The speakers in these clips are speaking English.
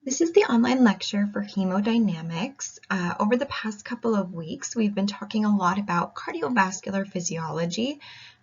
This is the online lecture for hemodynamics. Over the past couple of weeks, we've been talking a lot about cardiovascular physiology,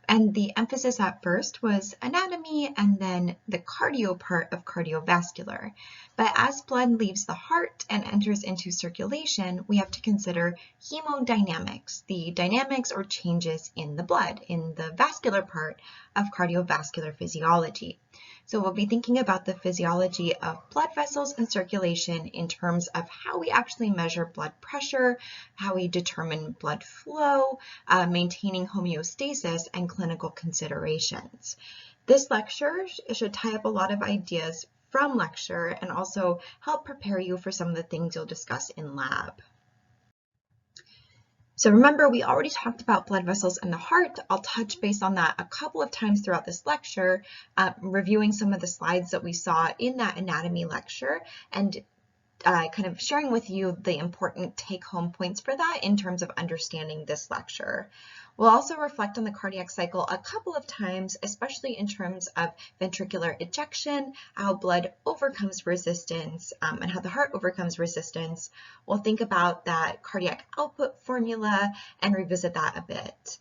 and the emphasis at first was anatomy and then the cardio part of cardiovascular. But as blood leaves the heart and enters into circulation, we have to consider hemodynamics, the dynamics or changes in the blood, in the vascular part of cardiovascular physiology. So we'll be thinking about the physiology of blood vessels and circulation in terms of how we actually measure blood pressure, how we determine blood flow, maintaining homeostasis, and clinical considerations. This lecture should tie up a lot of ideas from lecture and also help prepare you for some of the things you'll discuss in lab. So remember, we already talked about blood vessels and the heart. I'll touch base on that a couple of times throughout this lecture, reviewing some of the slides that we saw in that anatomy lecture and kind of sharing with you the important take-home points for that in terms of understanding this lecture. We'll also reflect on the cardiac cycle a couple of times, especially in terms of ventricular ejection, how blood overcomes resistance, and how the heart overcomes resistance. We'll think about that cardiac output formula and revisit that a bit.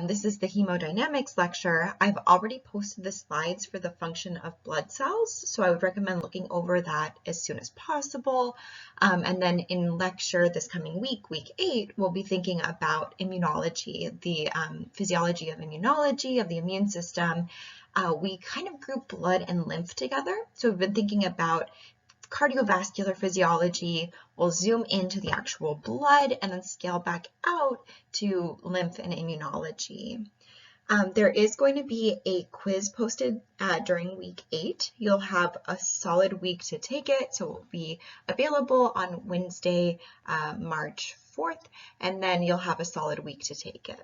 This is the hemodynamics lecture. I've already posted the slides for the function of blood cells, so I would recommend looking over that as soon as possible. And then in lecture this coming week, week 8, we'll be thinking about immunology, the physiology of immunology, of the immune system. We kind of group blood and lymph together. So we've been thinking about cardiovascular physiology. We'll zoom into the actual blood and then scale back out to lymph and immunology. There is going to be a quiz posted during week 8. You'll have a solid week to take it, so it will be available on Wednesday, March 4th, and then you'll have a solid week to take it.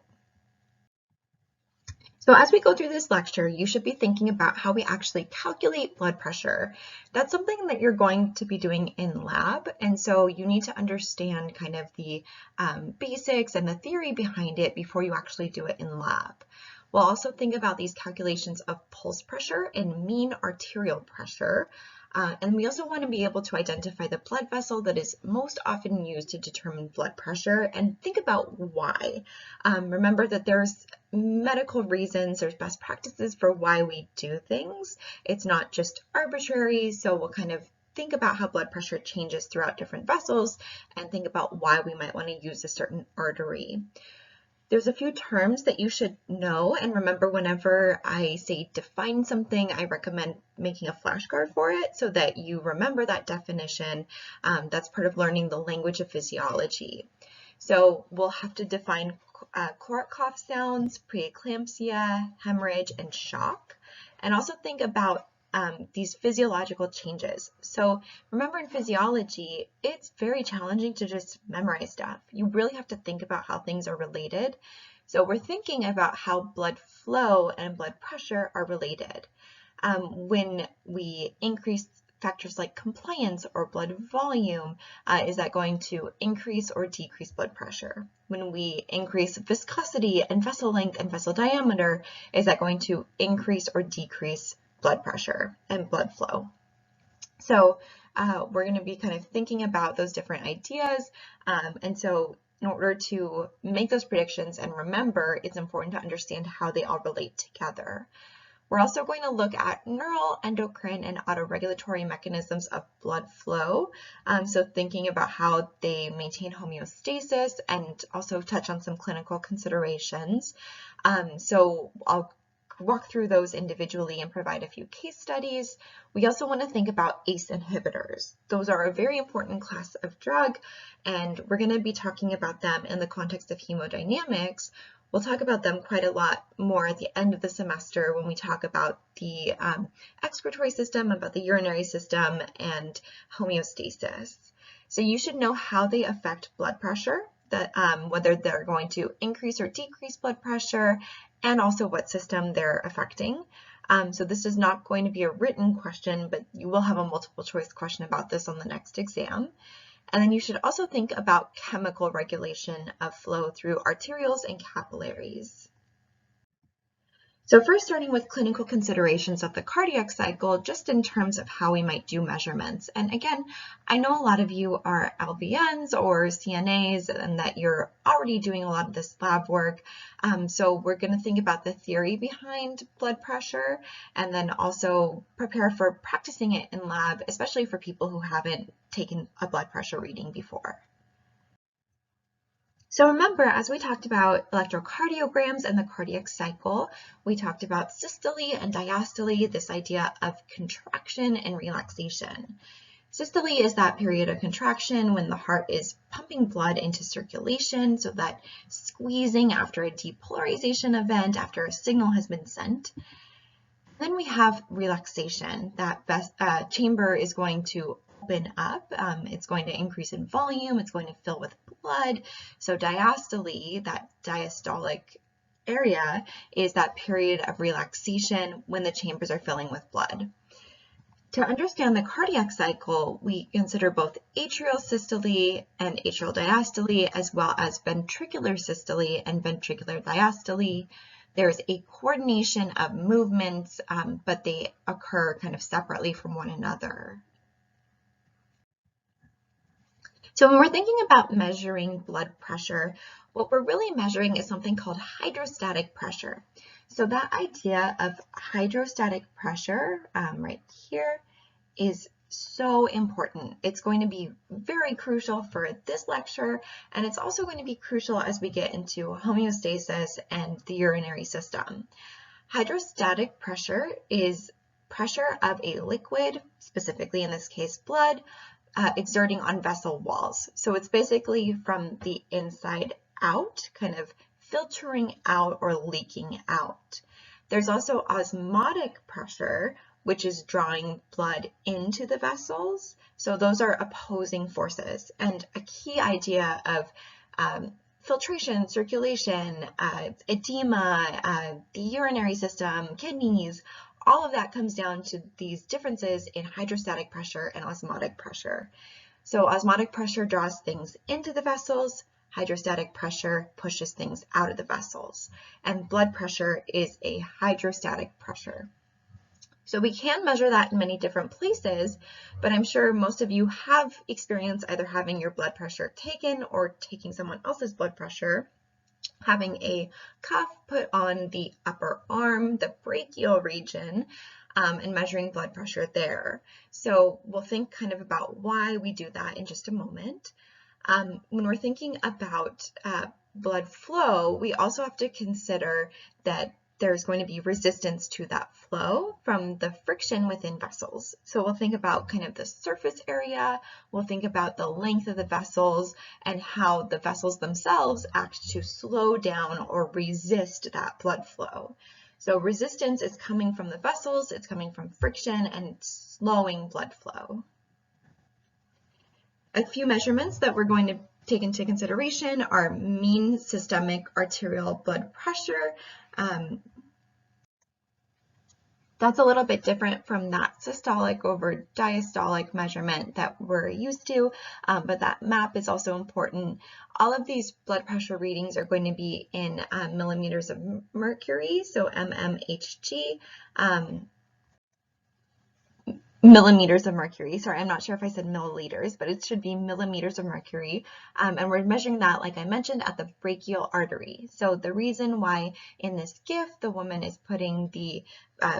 So as we go through this lecture, you should be thinking about how we actually calculate blood pressure. That's something that you're going to be doing in lab, and so you need to understand kind of the basics and the theory behind it before you actually do it in lab. We'll also think about these calculations of pulse pressure and mean arterial pressure. And we also want to be able to identify the blood vessel that is most often used to determine blood pressure and think about why. Remember that there's medical reasons, there's best practices for why we do things. It's not just arbitrary, so we'll kind of think about how blood pressure changes throughout different vessels and think about why we might want to use a certain artery. There's a few terms that you should know, and remember whenever I say define something, I recommend making a flashcard for it so that you remember that definition. That's part of learning the language of physiology. So we'll have to define cough sounds, preeclampsia, hemorrhage, and shock, and also think about these physiological changes. So remember, in physiology, it's very challenging to just memorize stuff. You really have to think about how things are related. So we're thinking about how blood flow and blood pressure are related. When we increase factors like compliance or blood volume, is that going to increase or decrease blood pressure? When we increase viscosity and vessel length and vessel diameter, is that going to increase or decrease blood pressure and blood flow? So we're going to be kind of thinking about those different ideas. And so in order to make those predictions and remember, it's important to understand how they all relate together. We're also going to look at neural, endocrine, and autoregulatory mechanisms of blood flow. So thinking about how they maintain homeostasis and also touch on some clinical considerations. So I'll walk through those individually and provide a few case studies. We also want to think about ACE inhibitors. Those are a very important class of drug, and we're going to be talking about them in the context of hemodynamics. We'll talk about them quite a lot more at the end of the semester when we talk about the excretory system, about the urinary system, and homeostasis. So you should know how they affect blood pressure, that whether they're going to increase or decrease blood pressure, and also what system they're affecting. So this is not going to be a written question, but you will have a multiple choice question about this on the next exam. And then you should also think about chemical regulation of flow through arterioles and capillaries. So first, starting with clinical considerations of the cardiac cycle, just in terms of how we might do measurements. And again, I know a lot of you are LVNs or CNAs and that you're already doing a lot of this lab work. So we're going to think about the theory behind blood pressure and then also prepare for practicing it in lab, especially for people who haven't taken a blood pressure reading before. So remember, as we talked about electrocardiograms and the cardiac cycle, we talked about systole and diastole, this idea of contraction and relaxation. Systole is that period of contraction when the heart is pumping blood into circulation, so that squeezing after a depolarization event, after a signal has been sent. Then we have relaxation. That chamber is going to open up, it's going to increase in volume, it's going to fill with blood. So diastole, that diastolic area, is that period of relaxation when the chambers are filling with blood. To understand the cardiac cycle, we consider both atrial systole and atrial diastole, as well as ventricular systole and ventricular diastole. There's a coordination of movements, but they occur kind of separately from one another. So when we're thinking about measuring blood pressure, what we're really measuring is something called hydrostatic pressure. So that idea of hydrostatic pressure right here is so important. It's going to be very crucial for this lecture, and it's also going to be crucial as we get into homeostasis and the urinary system. Hydrostatic pressure is pressure of a liquid, specifically in this case blood, exerting on vessel walls. So it's basically from the inside out, kind of filtering out or leaking out. There's also osmotic pressure, which is drawing blood into the vessels. So those are opposing forces. And a key idea of filtration, circulation, edema, the urinary system, kidneys, all of that comes down to these differences in hydrostatic pressure and osmotic pressure. So osmotic pressure draws things into the vessels, hydrostatic pressure pushes things out of the vessels, and blood pressure is a hydrostatic pressure. So we can measure that in many different places, but I'm sure most of you have experienced either having your blood pressure taken or taking someone else's blood pressure, having a cuff put on the upper arm, the brachial region, and measuring blood pressure there. So we'll think kind of about why we do that in just a moment. When we're thinking about blood flow, we also have to consider that there's going to be resistance to that flow from the friction within vessels. So we'll think about kind of the surface area, we'll think about the length of the vessels and how the vessels themselves act to slow down or resist that blood flow. So resistance is coming from the vessels, it's coming from friction and it's slowing blood flow. A few measurements that we're going to take into consideration are mean systemic arterial blood pressure. That's a little bit different from that systolic over diastolic measurement that we're used to, but that map is also important. All of these blood pressure readings are going to be in millimeters of mercury, so mmHg. Millimeters of mercury. Sorry, I'm not sure if I said milliliters, but it should be millimeters of mercury. And we're measuring that, like I mentioned, at the brachial artery. So the reason why in this GIF the woman is putting the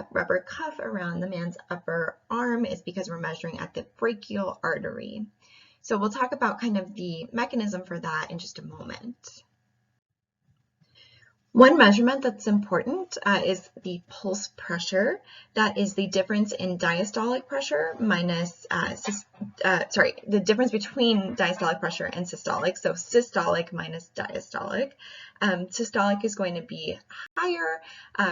rubber cuff around the man's upper arm is because we're measuring at the brachial artery. So we'll talk about kind of the mechanism for that in just a moment. One measurement that's important is the pulse pressure. That is the difference in diastolic pressure minus, the difference between diastolic pressure and systolic. So systolic minus diastolic. Systolic is going to be higher.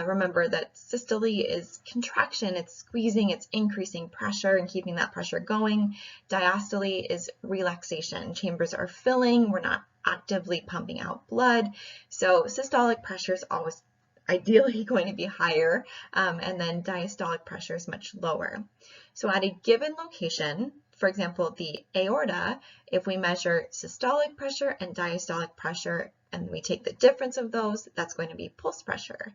Remember that systole is contraction, it's squeezing, it's increasing pressure and keeping that pressure going. Diastole is relaxation. Chambers are filling, we're not actively pumping out blood. So systolic pressure is always ideally going to be higher, and then diastolic pressure is much lower. So at a given location, for example, the aorta, if we measure systolic pressure and diastolic pressure and we take the difference of those, that's going to be pulse pressure.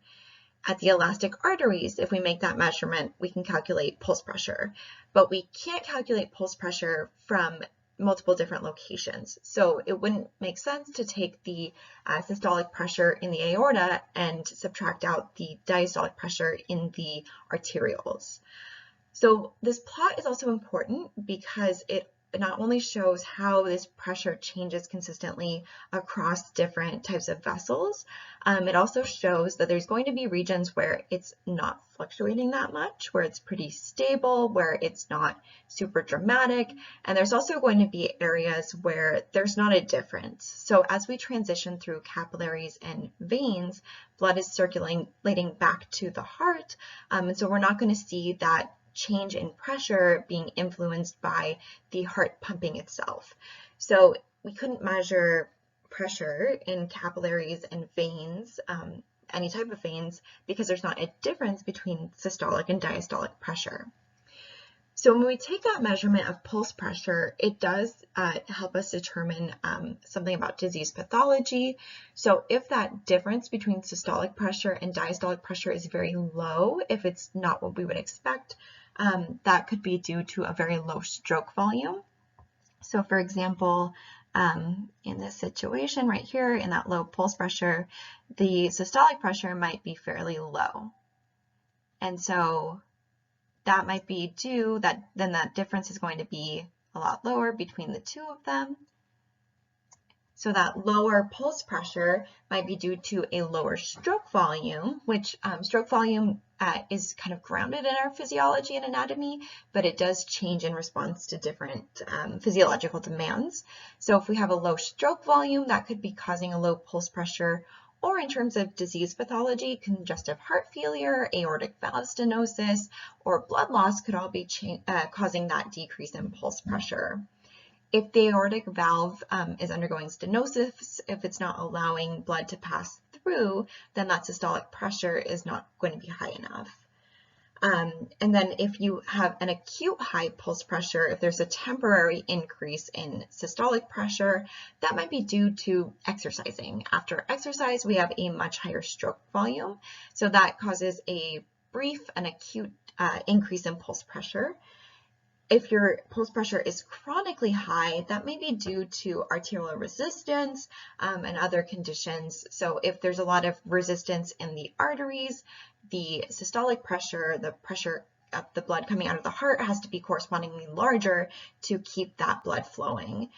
At the elastic arteries, if we make that measurement, we can calculate pulse pressure, but we can't calculate pulse pressure from multiple different locations. So it wouldn't make sense to take the systolic pressure in the aorta and subtract out the diastolic pressure in the arterioles. So this plot is also important because it not only shows how this pressure changes consistently across different types of vessels, it also shows that there's going to be regions where it's not fluctuating that much, where it's pretty stable, where it's not super dramatic, and there's also going to be areas where there's not a difference. So as we transition through capillaries and veins, blood is circulating back to the heart, and so we're not going to see that change in pressure being influenced by the heart pumping itself. So we couldn't measure pressure in capillaries and veins, any type of veins, because there's not a difference between systolic and diastolic pressure. So when we take that measurement of pulse pressure, it does help us determine something about disease pathology. So if that difference between systolic pressure and diastolic pressure is very low, if it's not what we would expect, that could be due to a very low stroke volume. So for example, in this situation right here, in that low pulse pressure, the systolic pressure might be fairly low. And so that might be due, then that difference is going to be a lot lower between the two of them. So that lower pulse pressure might be due to a lower stroke volume, which stroke volume is kind of grounded in our physiology and anatomy, but it does change in response to different physiological demands. So if we have a low stroke volume, that could be causing a low pulse pressure, or in terms of disease pathology, congestive heart failure, aortic valve stenosis, or blood loss could all be causing that decrease in pulse pressure. If the aortic valve is undergoing stenosis, if it's not allowing blood to pass through, then that systolic pressure is not going to be high enough. And then if you have an acute high pulse pressure, if there's a temporary increase in systolic pressure, that might be due to exercising. After exercise, we have a much higher stroke volume. So that causes a brief and acute increase in pulse pressure. If your pulse pressure is chronically high, that may be due to arterial resistance and other conditions. So if there's a lot of resistance in the arteries, the systolic pressure, the pressure of the blood coming out of the heart, has to be correspondingly larger to keep that blood flowing.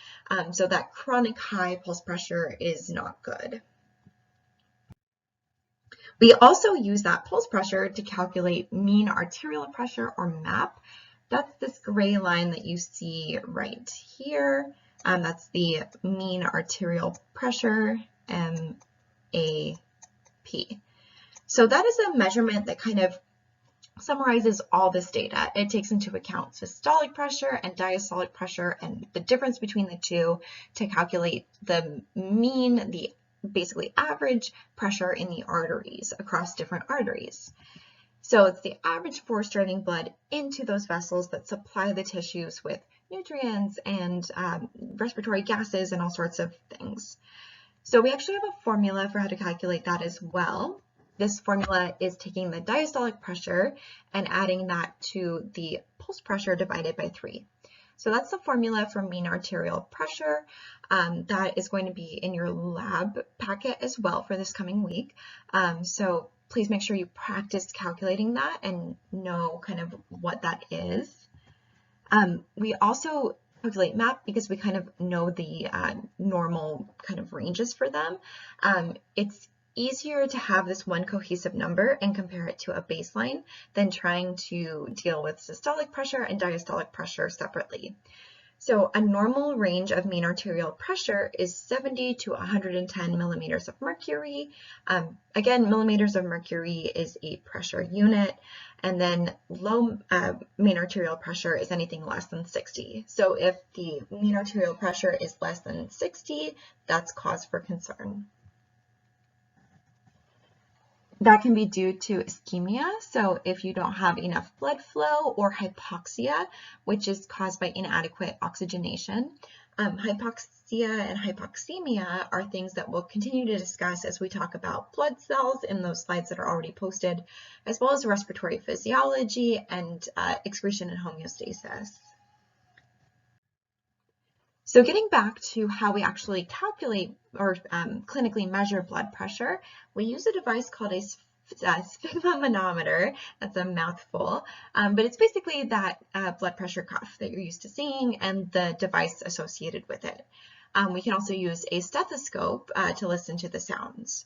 So that chronic high pulse pressure is not good. We also use that pulse pressure to calculate mean arterial pressure, or MAP. That's this gray line that you see right here. That's the mean arterial pressure, MAP. So that is a measurement that kind of summarizes all this data. It takes into account systolic pressure and diastolic pressure and the difference between the two to calculate the mean, the basically average pressure in the arteries across different arteries. So it's the average force driving blood into those vessels that supply the tissues with nutrients and respiratory gases and all sorts of things. So we actually have a formula for how to calculate that as well. This formula is taking the diastolic pressure and adding that to the pulse pressure divided by 3. So that's the formula for mean arterial pressure. That is going to be in your lab packet as well for this coming week. So please make sure you practice calculating that and know kind of what that is. We also calculate MAP because we kind of know the normal kind of ranges for them. It's easier to have this one cohesive number and compare it to a baseline than trying to deal with systolic pressure and diastolic pressure separately. So a normal range of mean arterial pressure is 70 to 110 millimeters of mercury. Again, millimeters of mercury is a pressure unit, and then low mean arterial pressure is anything less than 60. So if the mean arterial pressure is less than 60, that's cause for concern. That can be due to ischemia, so if you don't have enough blood flow, or hypoxia, which is caused by inadequate oxygenation. Hypoxia and hypoxemia are things that we'll continue to discuss as we talk about blood cells in those slides that are already posted, as well as respiratory physiology and excretion and homeostasis. So getting back to how we actually calculate or clinically measure blood pressure, we use a device called a SPHYGMOMANOMETER. That's a mouthful, but it's basically that blood pressure cuff that you're used to seeing and the device associated with it. We can also use a stethoscope to listen to the sounds.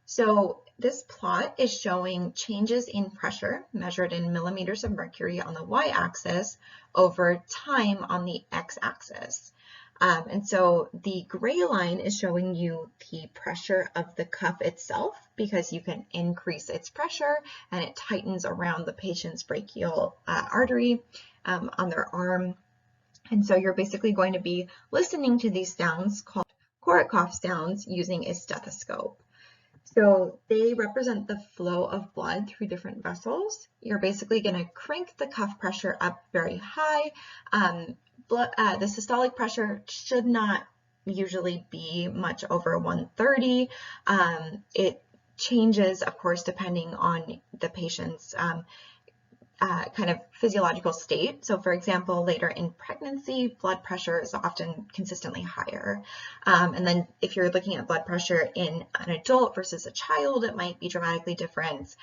So this plot is showing changes in pressure measured in millimeters of mercury on the y-axis over time on the x-axis. And so the gray line is showing you the pressure of the cuff itself, because you can increase its pressure and it tightens around the patient's brachial artery on their arm. And so you're basically going to be listening to these sounds called Korsakoff sounds using a stethoscope. So they represent the flow of blood through different vessels. You're basically going to crank the cuff pressure up very high. The systolic pressure should not usually be much over 130. It changes, of course, depending on the patient's kind of physiological state. So for example, later in pregnancy, blood pressure is often consistently higher. And then if you're looking at blood pressure in an adult versus a child, it might be dramatically different.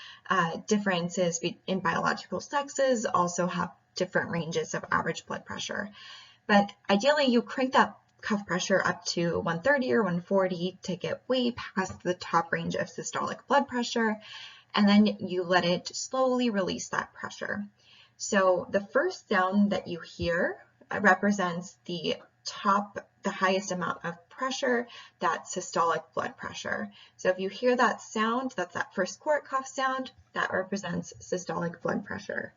Differences in biological sexes also have different ranges of average blood pressure. But ideally, you crank that cuff pressure up to 130 or 140 to get way past the top range of systolic blood pressure, and then you let it slowly release that pressure. So the first sound that you hear represents the highest amount of pressure, that's systolic blood pressure. So if you hear that sound, that's that first Korsakoff sound, that represents systolic blood pressure.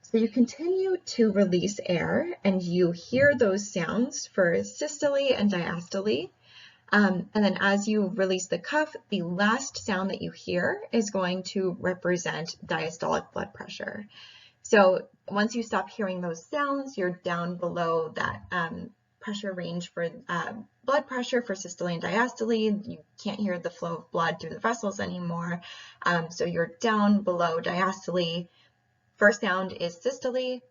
So you continue to release air and you hear those sounds for systole and diastole. And then as you release the cuff, the last sound that you hear is going to represent diastolic blood pressure. So once you stop hearing those sounds, you're down below that pressure range for blood pressure for systole and diastole. You can't hear the flow of blood through the vessels anymore. So you're down below diastole. First sound is systole,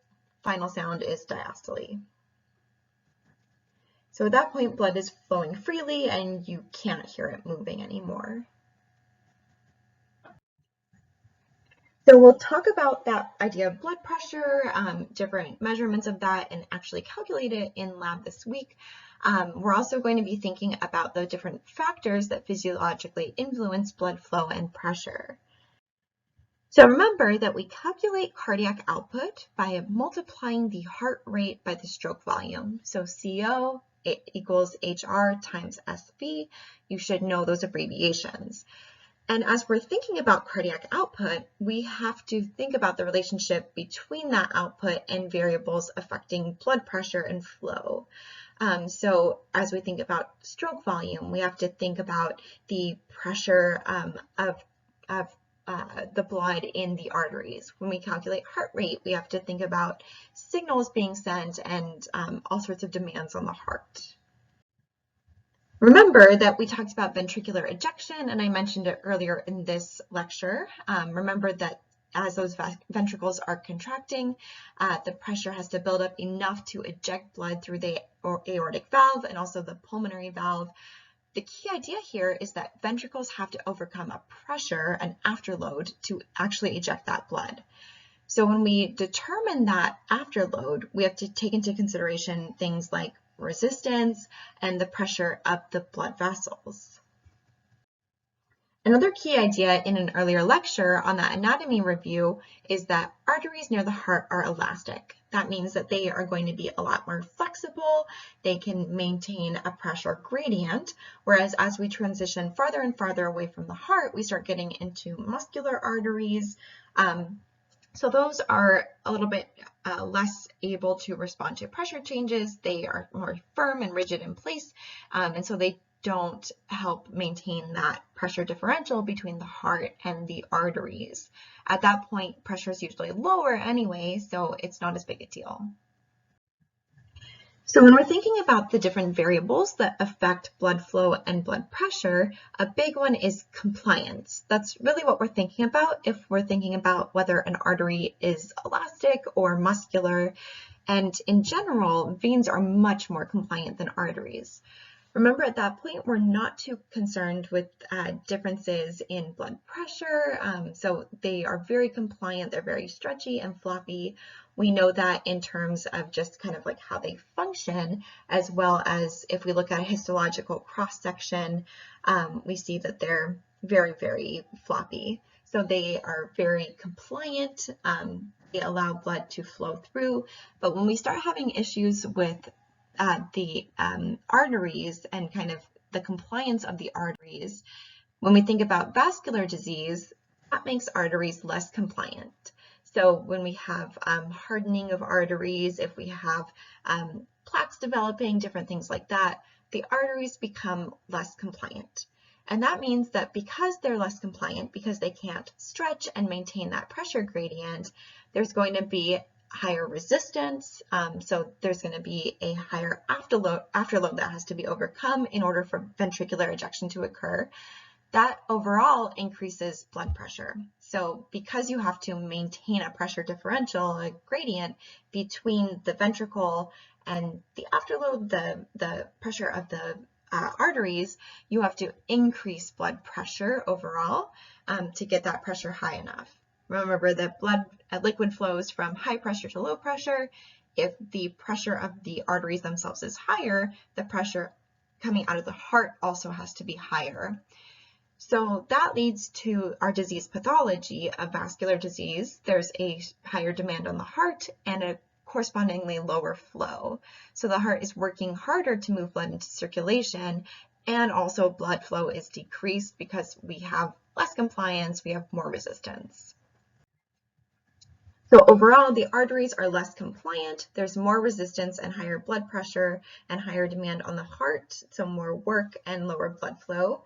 final sound is diastole. So at that point, blood is flowing freely and you can't hear it moving anymore. So we'll talk about that idea of blood pressure, different measurements of that, and actually calculate it in lab this week. We're also going to be thinking about the different factors that physiologically influence blood flow and pressure. So remember that we calculate cardiac output by multiplying the heart rate by the stroke volume. So CO equals HR times SV. You should know those abbreviations. And as we're thinking about cardiac output, we have to think about the relationship between that output and variables affecting blood pressure and flow. So as we think about stroke volume, we have to think about the pressure of the blood in the arteries. When we calculate heart rate, we have to think about signals being sent and all sorts of demands on the heart. Remember that we talked about ventricular ejection, and I mentioned it earlier in this lecture. Remember that as those ventricles are contracting, the pressure has to build up enough to eject blood through the aortic valve and also the pulmonary valve. The key idea here is that ventricles have to overcome a pressure, an afterload, to actually eject that blood. So when we determine that afterload, we have to take into consideration things like resistance and the pressure of the blood vessels. Another key idea in an earlier lecture on that anatomy review is that arteries near the heart are elastic. That means that they are going to be a lot more flexible. They can maintain a pressure gradient, whereas as we transition farther and farther away from the heart, we start getting into muscular arteries. So those are a little bit less able to respond to pressure changes. They are more firm and rigid in place, and so they don't help maintain that pressure differential between the heart and the arteries. At that point, pressure is usually lower anyway, so it's not as big a deal. So when we're thinking about the different variables that affect blood flow and blood pressure, a big one is compliance. That's really what we're thinking about if we're thinking about whether an artery is elastic or muscular. And in general, veins are much more compliant than arteries. Remember, at that point, we're not too concerned with differences in blood pressure. So they are very compliant. They're very stretchy and floppy. We know that in terms of just kind of like how they function, as well as if we look at a histological cross-section, we see that they're very, very floppy. So they are very compliant. They allow blood to flow through. But when we start having issues with the arteries and kind of the compliance of the arteries, when we think about vascular disease, that makes arteries less compliant. So when we have hardening of arteries, if we have plaques developing, different things like that, the arteries become less compliant. And that means that because they're less compliant, because they can't stretch and maintain that pressure gradient, there's going to be higher resistance, so there's going to be a higher afterload that has to be overcome in order for ventricular ejection to occur. That overall increases blood pressure. So because you have to maintain a pressure differential, a gradient between the ventricle and the afterload, the pressure of the arteries, you have to increase blood pressure overall to get that pressure high enough. Remember that liquid flows from high pressure to low pressure. If the pressure of the arteries themselves is higher, the pressure coming out of the heart also has to be higher. So that leads to our disease pathology of vascular disease. There's a higher demand on the heart and a correspondingly lower flow. So the heart is working harder to move blood into circulation, and also blood flow is decreased because we have less compliance, we have more resistance. So overall, the arteries are less compliant, there's more resistance and higher blood pressure and higher demand on the heart, so more work and lower blood flow.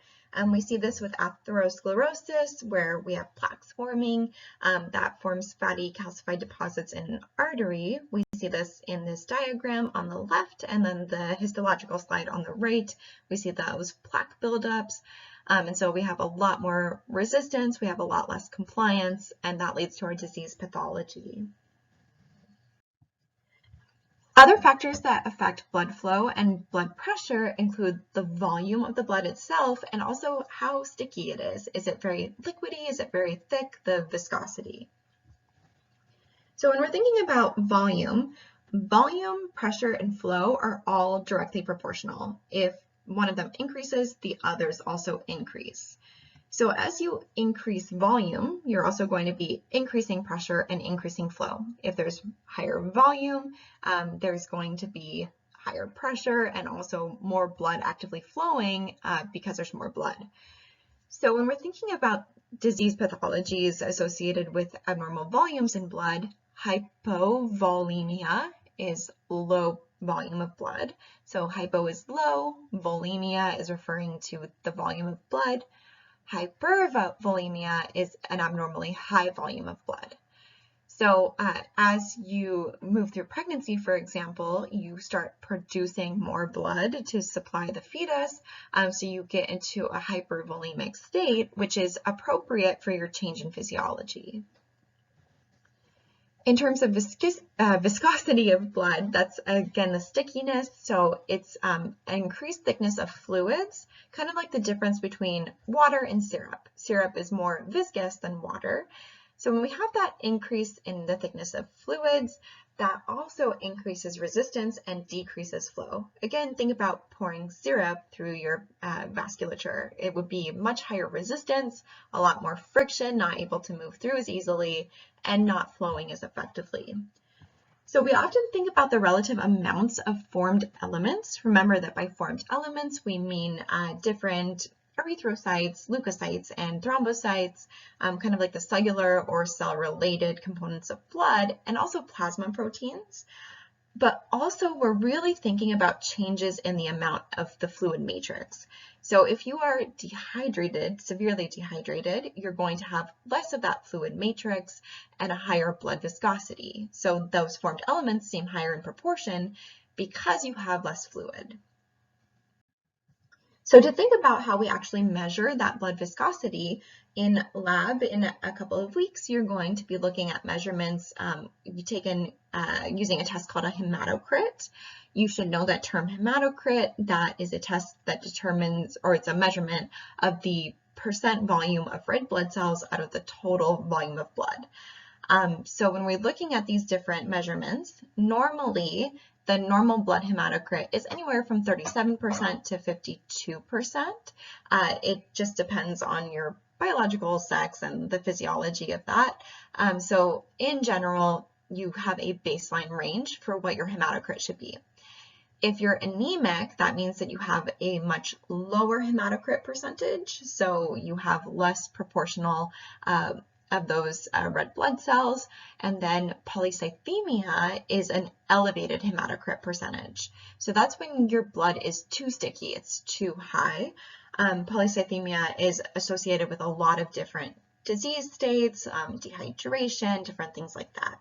We see this with atherosclerosis, where we have plaques forming that forms fatty calcified deposits in an artery. We see this in this diagram on the left, and then the histological slide on the right. We see those plaque buildups. And so we have a lot more resistance, we have a lot less compliance, and that leads to our disease pathology. Other factors that affect blood flow and blood pressure include the volume of the blood itself and also how sticky it is. Is it very liquidy? Is it very thick? The viscosity. So when we're thinking about volume, pressure, and flow are all directly proportional. If one of them increases, the others also increase. So as you increase volume, you're also going to be increasing pressure and increasing flow. If there's higher volume, there's going to be higher pressure and also more blood actively flowing because there's more blood. So when we're thinking about disease pathologies associated with abnormal volumes in blood, hypovolemia is low volume of blood. So hypo is low, volemia is referring to the volume of blood. Hypervolemia is an abnormally high volume of blood. So as you move through pregnancy, for example, you start producing more blood to supply the fetus, so you get into a hypervolemic state, which is appropriate for your change in physiology. In terms of viscosity of blood, that's again the stickiness, so it's an increased thickness of fluids, kind of like the difference between water and syrup. Syrup is more viscous than water. So when we have that increase in the thickness of fluids, that also increases resistance and decreases flow. Again, think about pouring syrup through your vasculature. It would be much higher resistance, a lot more friction, not able to move through as easily, and not flowing as effectively. So we often think about the relative amounts of formed elements. Remember that by formed elements, we mean different erythrocytes, leukocytes, and thrombocytes, kind of like the cellular or cell-related components of blood, and also plasma proteins. but also we're really thinking about changes in the amount of the fluid matrix. So if you are dehydrated, severely dehydrated, you're going to have less of that fluid matrix and a higher blood viscosity. So those formed elements seem higher in proportion because you have less fluid. So to think about how we actually measure that blood viscosity in lab in a couple of weeks, you're going to be looking at measurements taken using a test called a hematocrit. You should know that term hematocrit. That is a test that determines, or it's a measurement of the percent volume of red blood cells out of the total volume of blood. So when we're looking at these different measurements, normally the normal blood hematocrit is anywhere from 37% to 52%. It just depends on your biological sex and the physiology of that. So in general, you have a baseline range for what your hematocrit should be. If you're anemic, that means that you have a much lower hematocrit percentage, so you have less proportional of those red blood cells, and then polycythemia is an elevated hematocrit percentage. So that's when your blood is too sticky, it's too high. Polycythemia is associated with a lot of different disease states, dehydration, different things like that.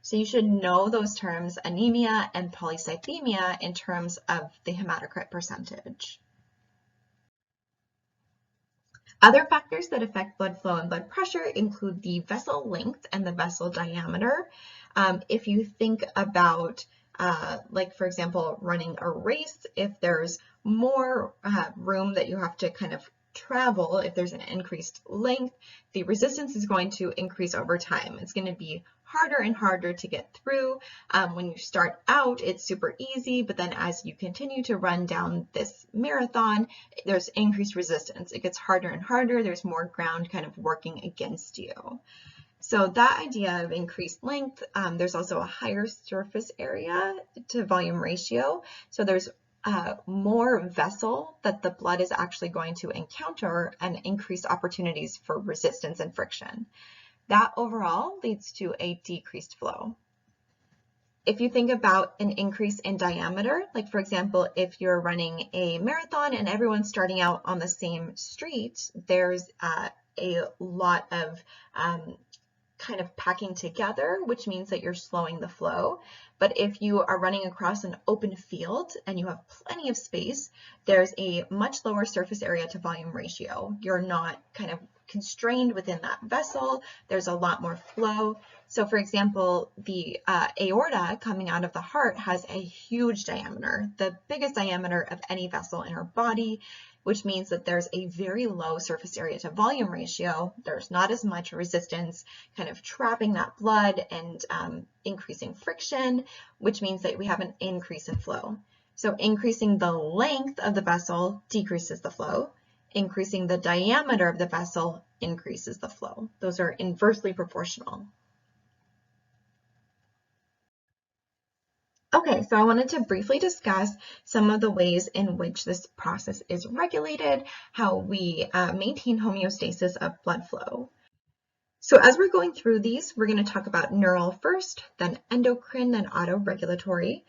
So you should know those terms, anemia and polycythemia, in terms of the hematocrit percentage. Other factors that affect blood flow and blood pressure include the vessel length and the vessel diameter. If you think about, like for example, running a race, if there's more room that you have to kind of travel, if there's an increased length, the resistance is going to increase over time. It's going to be harder and harder to get through. When you start out, it's super easy, but then as you continue to run down this marathon, there's increased resistance. It gets harder and harder. There's more ground kind of working against you. So that idea of increased length, there's also a higher surface area to volume ratio. So there's more vessel that the blood is actually going to encounter and increased opportunities for resistance and friction. That overall leads to a decreased flow. If you think about an increase in diameter, like for example, if you're running a marathon and everyone's starting out on the same street, there's a lot of kind of packing together, which means that you're slowing the flow. But if you are running across an open field and you have plenty of space, there's a much lower surface area to volume ratio. You're not kind of constrained within that vessel. There's a lot more flow. So for example, the aorta coming out of the heart has a huge diameter, the biggest diameter of any vessel in our body, which means that there's a very low surface area to volume ratio. There's not as much resistance kind of trapping that blood and increasing friction, which means that we have an increase in flow. So increasing the length of the vessel decreases the flow. Increasing the diameter of the vessel increases the flow. Those are inversely proportional. Okay, so I wanted to briefly discuss some of the ways in which this process is regulated, how we maintain homeostasis of blood flow. So as we're going through these, we're going to talk about neural first, then endocrine, then autoregulatory.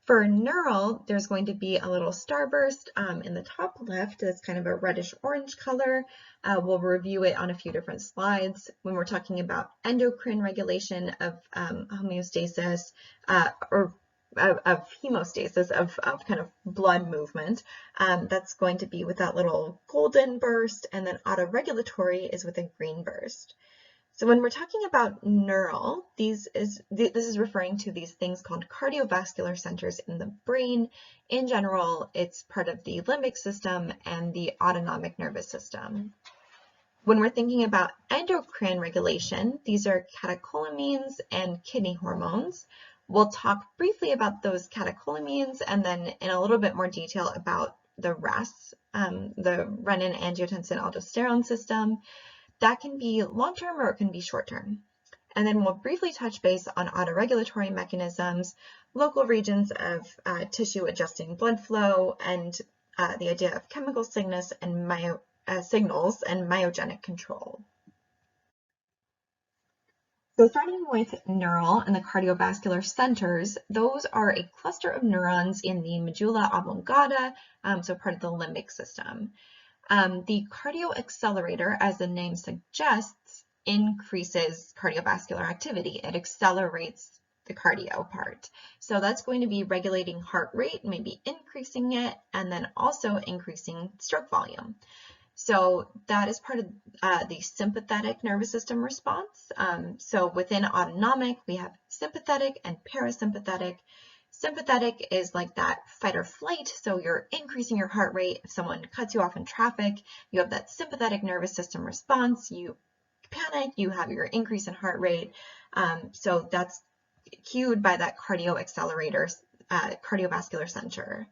For neural, there's going to be a little starburst in the top left that's kind of a reddish-orange color. We'll review it on a few different slides. When we're talking about endocrine regulation of homeostasis, of hemostasis, of kind of blood movement, that's going to be with that little golden burst, and then autoregulatory is with a green burst. So when we're talking about neural, this is referring to these things called cardiovascular centers in the brain. In general, it's part of the limbic system and the autonomic nervous system. When we're thinking about endocrine regulation, these are catecholamines and kidney hormones. We'll talk briefly about those catecholamines and then in a little bit more detail about the RAS, the renin-angiotensin-aldosterone system. That can be long-term or it can be short-term. And then we'll briefly touch base on autoregulatory mechanisms, local regions of tissue adjusting blood flow, and the idea of chemical signals and myogenic control. So starting with neural and the cardiovascular centers, those are a cluster of neurons in the medulla oblongata, so part of the limbic system. The cardio accelerator, as the name suggests, increases cardiovascular activity. It accelerates the cardio part. So that's going to be regulating heart rate, maybe increasing it, and then also increasing stroke volume. So that is part of the sympathetic nervous system response. So within autonomic, we have sympathetic and parasympathetic. Sympathetic is like that fight or flight, so you're increasing your heart rate. If someone cuts you off in traffic, you have that sympathetic nervous system response. You panic, you have your increase in heart rate. So that's cued by that cardio accelerator, cardiovascular center.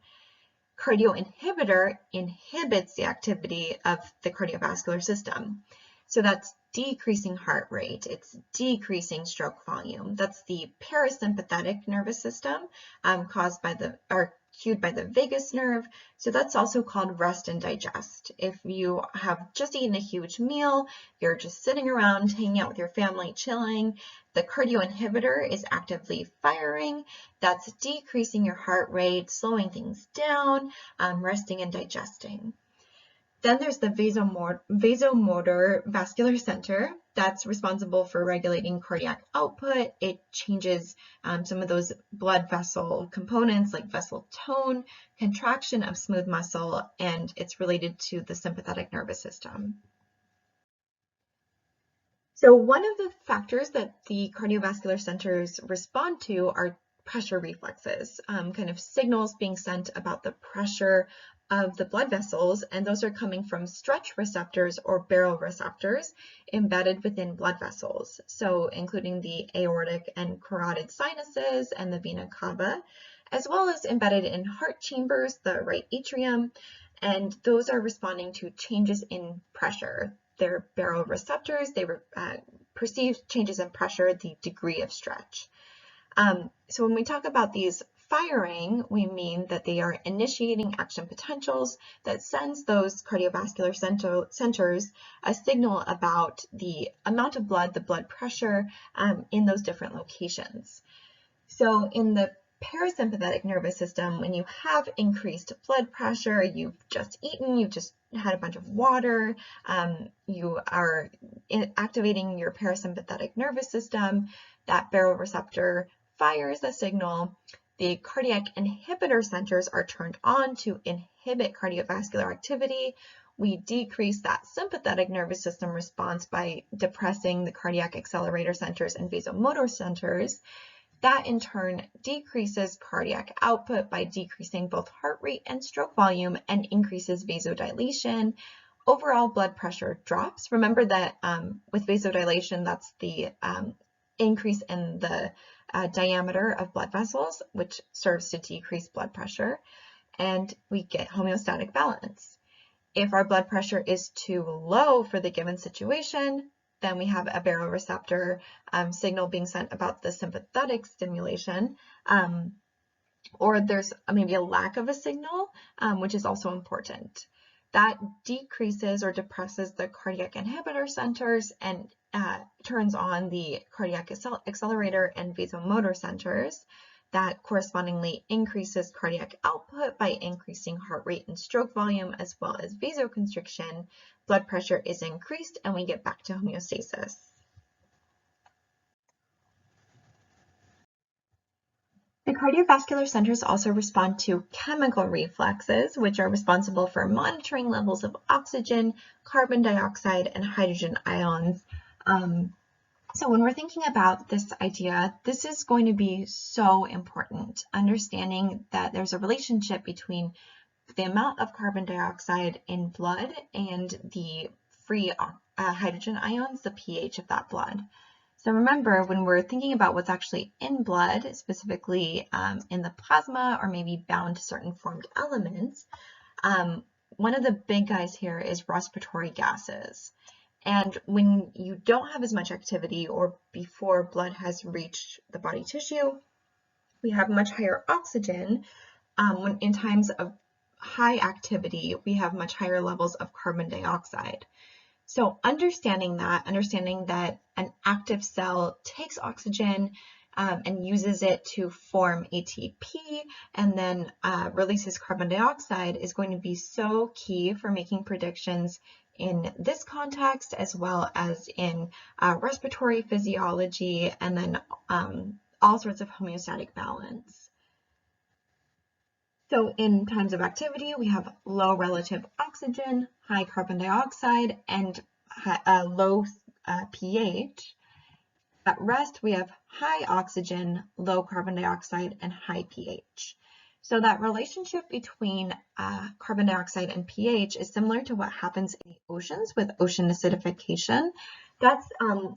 Cardio inhibitor inhibits the activity of the cardiovascular system. So that's decreasing heart rate, it's decreasing stroke volume. That's the parasympathetic nervous system cued by the vagus nerve. So that's also called rest and digest. If you have just eaten a huge meal, you're just sitting around hanging out with your family, chilling, the cardio inhibitor is actively firing. That's decreasing your heart rate, slowing things down, resting and digesting. Then there's the vasomotor vascular center. That's responsible for regulating cardiac output. It changes some of those blood vessel components like vessel tone, contraction of smooth muscle, and it's related to the sympathetic nervous system. So one of the factors that the cardiovascular centers respond to are pressure reflexes, kind of signals being sent about the pressure of the blood vessels, and those are coming from stretch receptors or baroreceptors embedded within blood vessels, so including the aortic and carotid sinuses and the vena cava, as well as embedded in heart chambers, the right atrium, and those are responding to changes in pressure. They're baroreceptors, they perceive changes in pressure, the degree of stretch. So when we talk about these firing, we mean that they are initiating action potentials that sends those cardiovascular centers a signal about the amount of blood, the blood pressure in those different locations. So in the parasympathetic nervous system, when you have increased blood pressure, you've just eaten, you've just had a bunch of water, you are activating your parasympathetic nervous system, that baroreceptor fires a signal. The cardiac inhibitor centers are turned on to inhibit cardiovascular activity. We decrease that sympathetic nervous system response by depressing the cardiac accelerator centers and vasomotor centers. That in turn decreases cardiac output by decreasing both heart rate and stroke volume and increases vasodilation. Overall blood pressure drops. Remember that with vasodilation, that's the increase in the diameter of blood vessels, which serves to decrease blood pressure, and we get homeostatic balance. If our blood pressure is too low for the given situation, then we have a baroreceptor signal being sent about the sympathetic stimulation, or there's maybe a lack of a signal, which is also important. That decreases or depresses the cardiac inhibitor centers and turns on the cardiac accelerator and vasomotor centers. That correspondingly increases cardiac output by increasing heart rate and stroke volume, as well as vasoconstriction. Blood pressure is increased and we get back to homeostasis. The cardiovascular centers also respond to chemical reflexes, which are responsible for monitoring levels of oxygen, carbon dioxide, and hydrogen ions. So when we're thinking about this idea, this is going to be so important, understanding that there's a relationship between the amount of carbon dioxide in blood and the free hydrogen ions, the pH of that blood. So remember, when we're thinking about what's actually in blood, specifically in the plasma or maybe bound to certain formed elements, one of the big guys here is respiratory gases. And when you don't have as much activity or before blood has reached the body tissue, we have much higher oxygen. When in times of high activity, we have much higher levels of carbon dioxide. So understanding that an active cell takes oxygen and uses it to form ATP and then releases carbon dioxide is going to be so key for making predictions in this context, as well as in respiratory physiology, and then all sorts of homeostatic balance. So in times of activity, we have low relative oxygen, high carbon dioxide, and low pH. At rest, we have high oxygen, low carbon dioxide, and high pH. So that relationship between carbon dioxide and pH is similar to what happens in the oceans with ocean acidification. That's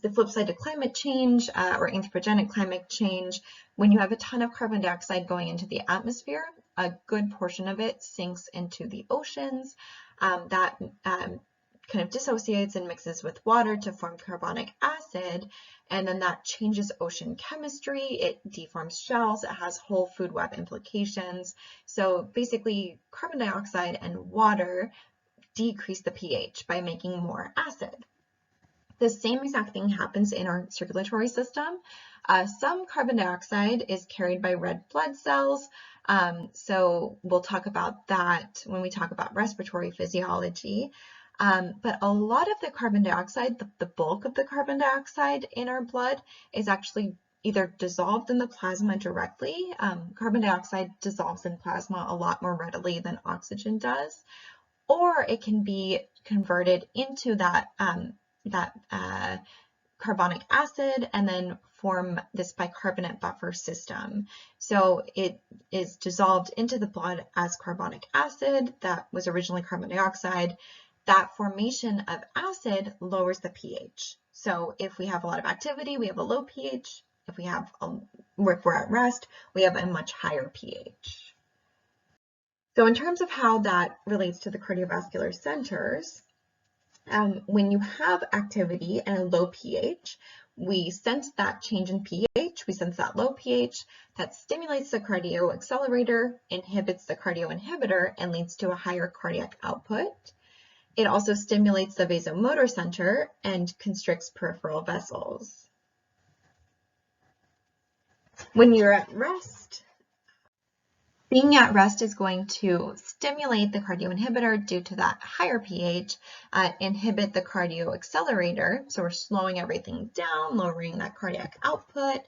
the flip side to climate change or anthropogenic climate change. When you have a ton of carbon dioxide going into the atmosphere, a good portion of it sinks into the oceans. That kind of dissociates and mixes with water to form carbonic acid, and then that changes ocean chemistry. It deforms shells. It has whole food web implications. So basically, carbon dioxide and water decrease the pH by making more acid. The same exact thing happens in our circulatory system. Some carbon dioxide is carried by red blood cells. So we'll talk about that when we talk about respiratory physiology. But a lot of the carbon dioxide, the bulk of the carbon dioxide in our blood is actually either dissolved in the plasma directly. Carbon dioxide dissolves in plasma a lot more readily than oxygen does, or it can be converted into that carbonic acid and then form this bicarbonate buffer system. So it is dissolved into the blood as carbonic acid that was originally carbon dioxide. That formation of acid lowers the pH. So if we have a lot of activity, we have a low pH. If we're at rest, we have a much higher pH. So in terms of how that relates to the cardiovascular centers, when you have activity and a low pH, we sense that change in pH, we sense that low pH, that stimulates the cardio accelerator, inhibits the cardio inhibitor, and leads to a higher cardiac output. It also stimulates the vasomotor center and constricts peripheral vessels. When you're at rest, being at rest is going to stimulate the cardio inhibitor due to that higher pH, inhibit the cardio accelerator, so we're slowing everything down, lowering that cardiac output.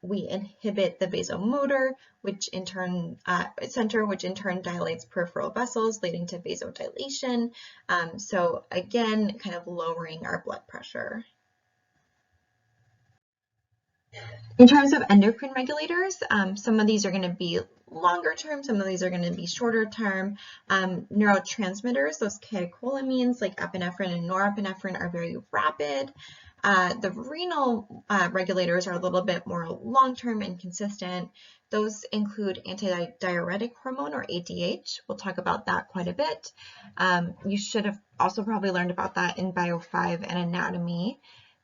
We inhibit the vasomotor, which in turn dilates peripheral vessels, leading to vasodilation. So again, kind of lowering our blood pressure. In terms of endocrine regulators, some of these are going to be longer term, some of these are going to be shorter term. Neurotransmitters, those catecholamines like epinephrine and norepinephrine, are very rapid. The renal regulators are a little bit more long-term and consistent. Those include antidiuretic hormone, or ADH. We'll talk about that quite a bit. You should have also probably learned about that in Bio 5 and anatomy.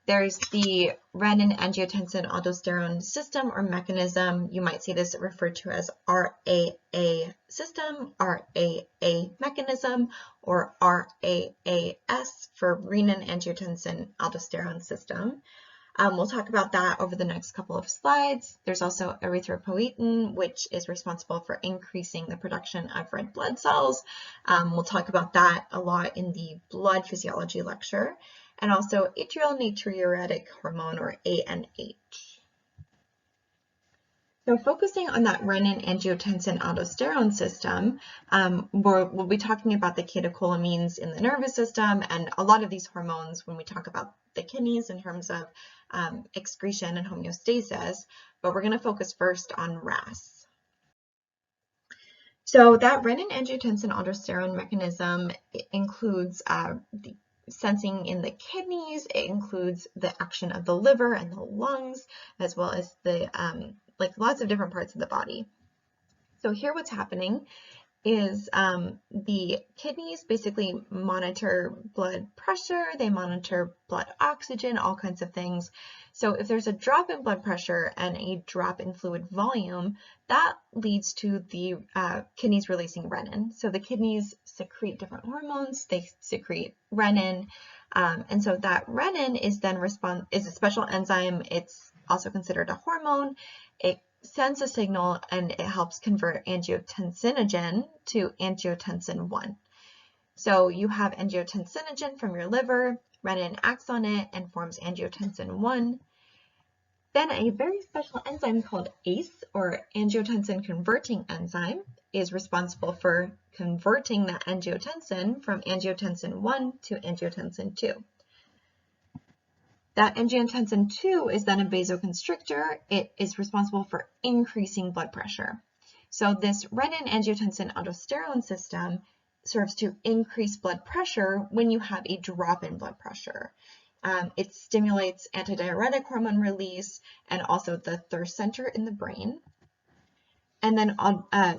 There's the renin-angiotensin-aldosterone system or mechanism. You might see this referred to as RAA system, RAA mechanism, or RAAS for renin-angiotensin-aldosterone system. We'll talk about that over the next couple of slides. There's also erythropoietin, which is responsible for increasing the production of red blood cells. We'll talk about that a lot in the blood physiology lecture. And also atrial natriuretic hormone, or ANH. So focusing on that renin-angiotensin-aldosterone system, we'll be talking about the catecholamines in the nervous system and a lot of these hormones when we talk about the kidneys in terms of excretion and homeostasis, but we're going to focus first on RAS. So that renin-angiotensin-aldosterone mechanism includes the sensing in the kidneys. It includes the action of the liver and the lungs, as well as the lots of different parts of the body. So here what's happening is the kidneys basically monitor blood pressure, they monitor blood oxygen, all kinds of things. So if there's a drop in blood pressure and a drop in fluid volume, that leads to the kidneys releasing renin. So the kidneys secrete different hormones, they secrete renin, and so that renin is then is a special enzyme. It's also considered a hormone. It sends a signal and it helps convert angiotensinogen to angiotensin 1. So you have angiotensinogen from your liver, renin acts on it and forms angiotensin 1. Then a very special enzyme called ACE, or angiotensin converting enzyme, is responsible for converting that angiotensin from angiotensin 1 to angiotensin 2. That angiotensin 2 is then a vasoconstrictor. It is responsible for increasing blood pressure. So this renin-angiotensin-aldosterone system serves to increase blood pressure when you have a drop in blood pressure. It stimulates antidiuretic hormone release and also the thirst center in the brain. And then,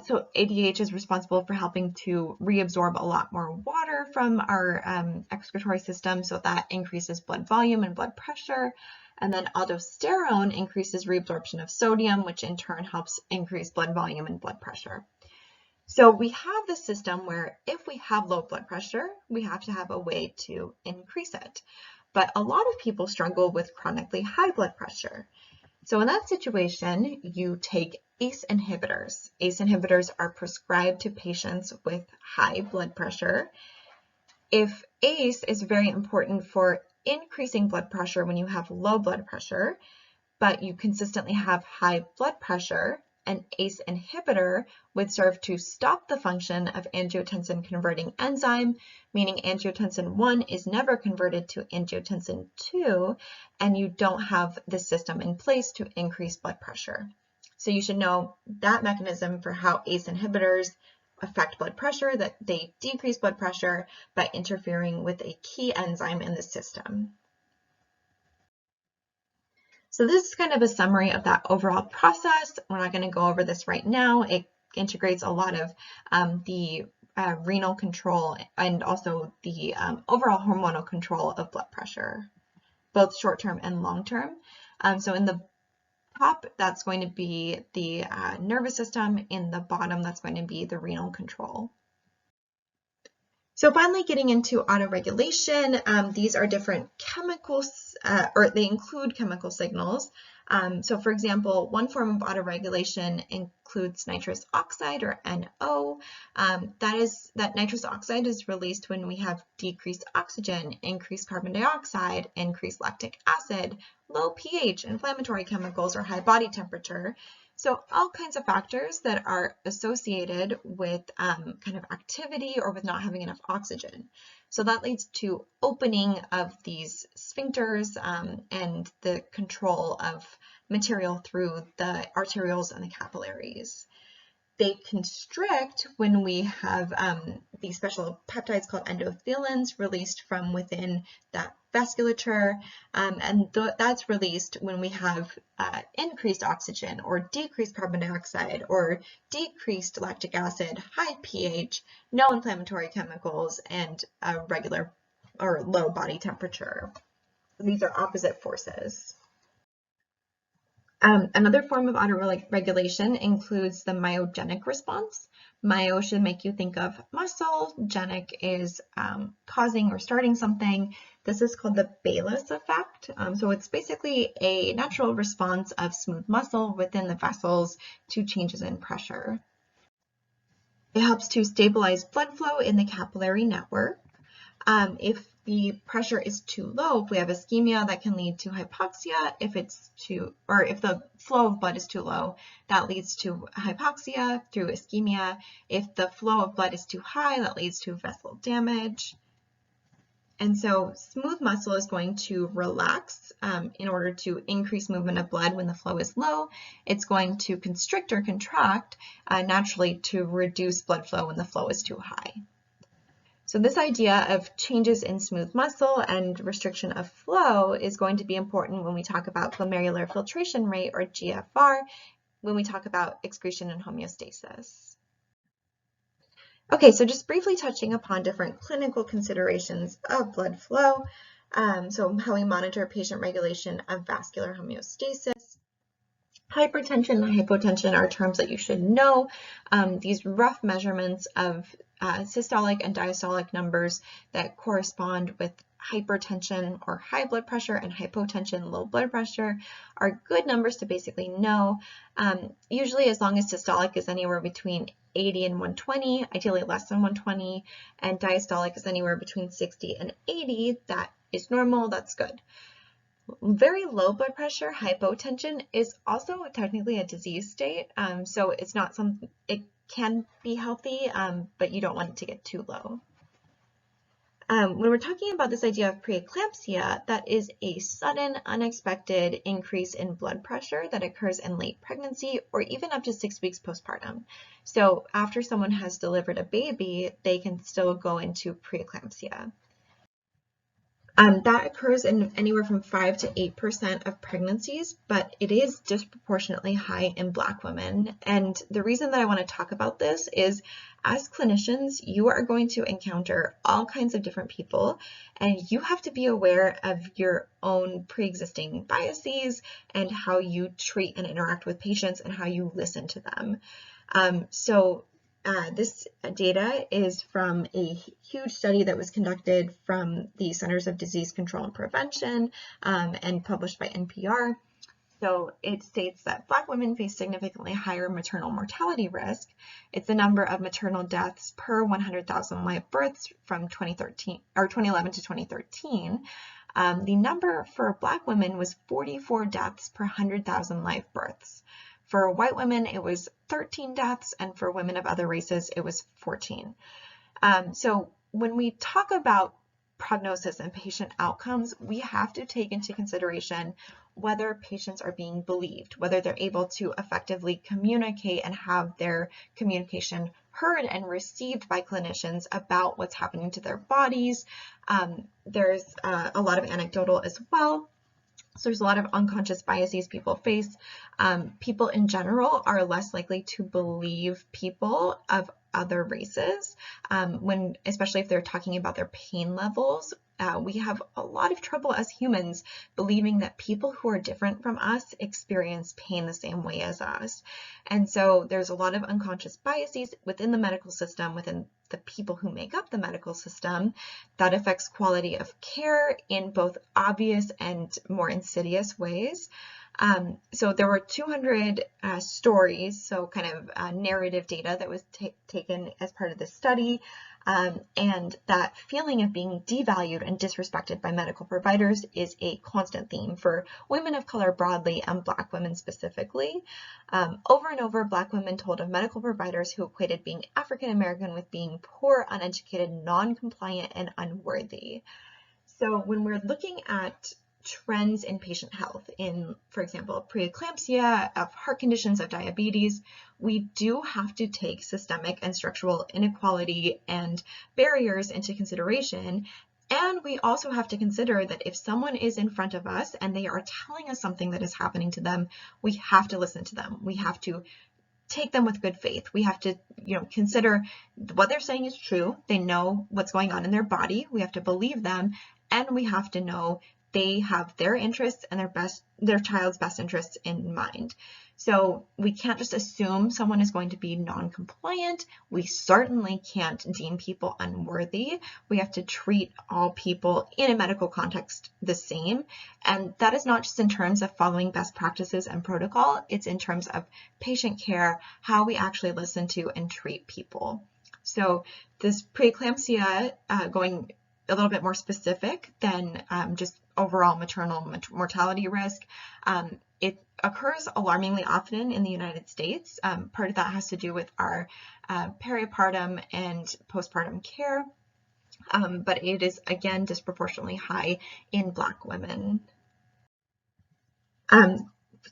so ADH is responsible for helping to reabsorb a lot more water from our excretory system, so that increases blood volume and blood pressure. And then aldosterone increases reabsorption of sodium, which in turn helps increase blood volume and blood pressure. So we have this system where if we have low blood pressure, we have to have a way to increase it. But a lot of people struggle with chronically high blood pressure. So in that situation, you take ACE inhibitors. ACE inhibitors are prescribed to patients with high blood pressure. If ACE is very important for increasing blood pressure when you have low blood pressure, but you consistently have high blood pressure, an ACE inhibitor would serve to stop the function of angiotensin converting enzyme, meaning angiotensin 1 is never converted to angiotensin 2, and you don't have the system in place to increase blood pressure. So you should know that mechanism for how ACE inhibitors affect blood pressure, that they decrease blood pressure by interfering with a key enzyme in the system. So this is kind of a summary of that overall process. We're not going to go over this right now. It integrates a lot of the renal control and also the overall hormonal control of blood pressure, both short-term and long-term. So in the top, that's going to be the nervous system. In the bottom, that's going to be the renal control. So finally, getting into autoregulation, these are different chemicals, or they include chemical signals. So for example, one form of autoregulation includes nitrous oxide, or NO. That nitrous oxide is released when we have decreased oxygen, increased carbon dioxide, increased lactic acid, low pH, inflammatory chemicals, or high body temperature. So all kinds of factors that are associated with kind of activity or with not having enough oxygen. So that leads to opening of these sphincters and the control of material through the arterioles and the capillaries. They constrict when we have these special peptides called endothelins released from within that vasculature, and that's released when we have increased oxygen or decreased carbon dioxide or decreased lactic acid, high pH, no inflammatory chemicals, and a regular or low body temperature. These are opposite forces. Another form of autoregulation includes the myogenic response. Myo should make you think of muscle. Genic is causing or starting something. This is called the Baylis effect. So it's basically a natural response of smooth muscle within the vessels to changes in pressure. It helps to stabilize blood flow in the capillary network. If the pressure is too low, if we have ischemia, that can lead to hypoxia. If the flow of blood is too low, that leads to hypoxia through ischemia. If the flow of blood is too high, that leads to vessel damage. And so smooth muscle is going to relax in order to increase movement of blood when the flow is low. It's going to constrict or contract naturally to reduce blood flow when the flow is too high. So this idea of changes in smooth muscle and restriction of flow is going to be important when we talk about glomerular filtration rate, or GFR, when we talk about excretion and homeostasis. Okay, so just briefly touching upon different clinical considerations of blood flow. So how we monitor patient regulation of vascular homeostasis. Hypertension and hypotension are terms that you should know. These rough measurements of systolic and diastolic numbers that correspond with hypertension or high blood pressure and hypotension, low blood pressure, are good numbers to basically know. Usually as long as systolic is anywhere between 80 and 120, ideally less than 120, and diastolic is anywhere between 60 and 80, that is normal, that's good. Very low blood pressure, hypotension, is also technically a disease state, so it's not something, it can be healthy, but you don't want it to get too low. When we're talking about this idea of preeclampsia, that is a sudden, unexpected increase in blood pressure that occurs in late pregnancy or even up to 6 weeks postpartum. So after someone has delivered a baby, they can still go into preeclampsia. That occurs in anywhere from 5 to 8% of pregnancies, but it is disproportionately high in Black women. And the reason that I want to talk about this is, as clinicians, you are going to encounter all kinds of different people, and you have to be aware of your own pre-existing biases and how you treat and interact with patients and how you listen to them. This data is from a huge study that was conducted from the Centers of Disease Control and Prevention and published by NPR. So it states that Black women face significantly higher maternal mortality risk. It's the number of maternal deaths per 100,000 live births from 2011 to 2013. The number for Black women was 44 deaths per 100,000 live births. For white women, it was 13 deaths, and for women of other races, it was 14. So when we talk about prognosis and patient outcomes, we have to take into consideration whether patients are being believed, whether they're able to effectively communicate and have their communication heard and received by clinicians about what's happening to their bodies. There's a lot of anecdotal as well. So there's a lot of unconscious biases people face. People in general are less likely to believe people of other races, especially if they're talking about their pain levels. We have a lot of trouble as humans believing that people who are different from us experience pain the same way as us. And so there's a lot of unconscious biases within the medical system, within the people who make up the medical system, that affects quality of care in both obvious and more insidious ways. So there were 200 stories, so kind of narrative data that was taken as part of this study. And that feeling of being devalued and disrespected by medical providers is a constant theme for women of color broadly and Black women specifically. Over and over, Black women told of medical providers who equated being African American with being poor, uneducated, non-compliant, and unworthy. So when we're looking at trends in patient health in, for example, preeclampsia, of heart conditions, of diabetes, we do have to take systemic and structural inequality and barriers into consideration. And we also have to consider that if someone is in front of us and they are telling us something that is happening to them, we have to listen to them. We have to take them with good faith. We have to, consider what they're saying is true. They know what's going on in their body. We have to believe them, and we have to know they have their interests and their child's best interests in mind. So we can't just assume someone is going to be non-compliant. We certainly can't deem people unworthy. We have to treat all people in a medical context the same. And that is not just in terms of following best practices and protocol. It's in terms of patient care, how we actually listen to and treat people. So this preeclampsia, going a little bit more specific than just overall maternal mortality risk. It occurs alarmingly often in the United States. Part of that has to do with our peripartum and postpartum care, but it is, again, disproportionately high in Black women.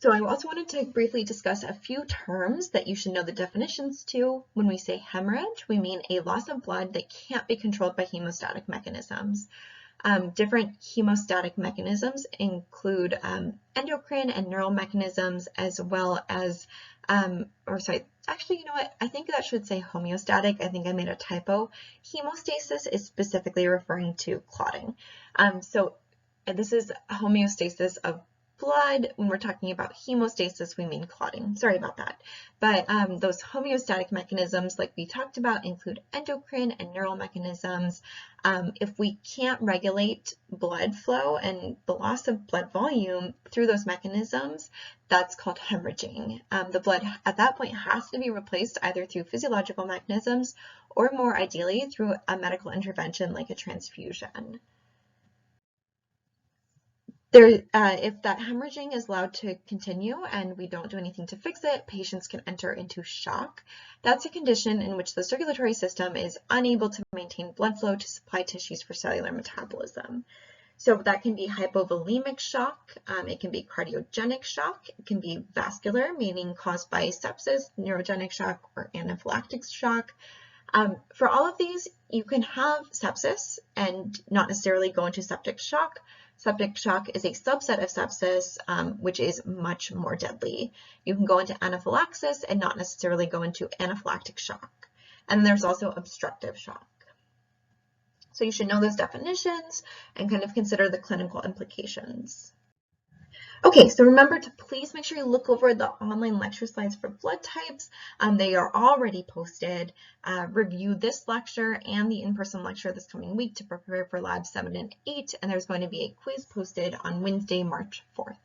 So I also wanted to briefly discuss a few terms that you should know the definitions to. When we say hemorrhage, we mean a loss of blood that can't be controlled by hemostatic mechanisms. Different hemostatic mechanisms include endocrine and neural mechanisms, as well as, Actually, you know what? I think that should say homeostatic. I think I made a typo. Hemostasis is specifically referring to clotting. So this is homeostasis of blood. When we're talking about hemostasis, we mean clotting. Sorry about that. But those homeostatic mechanisms, like we talked about, include endocrine and neural mechanisms. If we can't regulate blood flow and the loss of blood volume through those mechanisms, that's called hemorrhaging. The blood at that point has to be replaced either through physiological mechanisms or more ideally through a medical intervention like a transfusion. If that hemorrhaging is allowed to continue and we don't do anything to fix it, patients can enter into shock. That's a condition in which the circulatory system is unable to maintain blood flow to supply tissues for cellular metabolism. So that can be hypovolemic shock, it can be cardiogenic shock, it can be vascular, meaning caused by sepsis, neurogenic shock, or anaphylactic shock. For all of these, you can have sepsis and not necessarily go into septic shock. Septic shock is a subset of sepsis, which is much more deadly. You can go into anaphylaxis and not necessarily go into anaphylactic shock. And there's also obstructive shock. So you should know those definitions and kind of consider the clinical implications. Okay, so remember to please make sure you look over the online lecture slides for blood types. They are already posted. Review this lecture and the in-person lecture this coming week to prepare for Labs 7 and 8, and there's going to be a quiz posted on Wednesday, March 4th.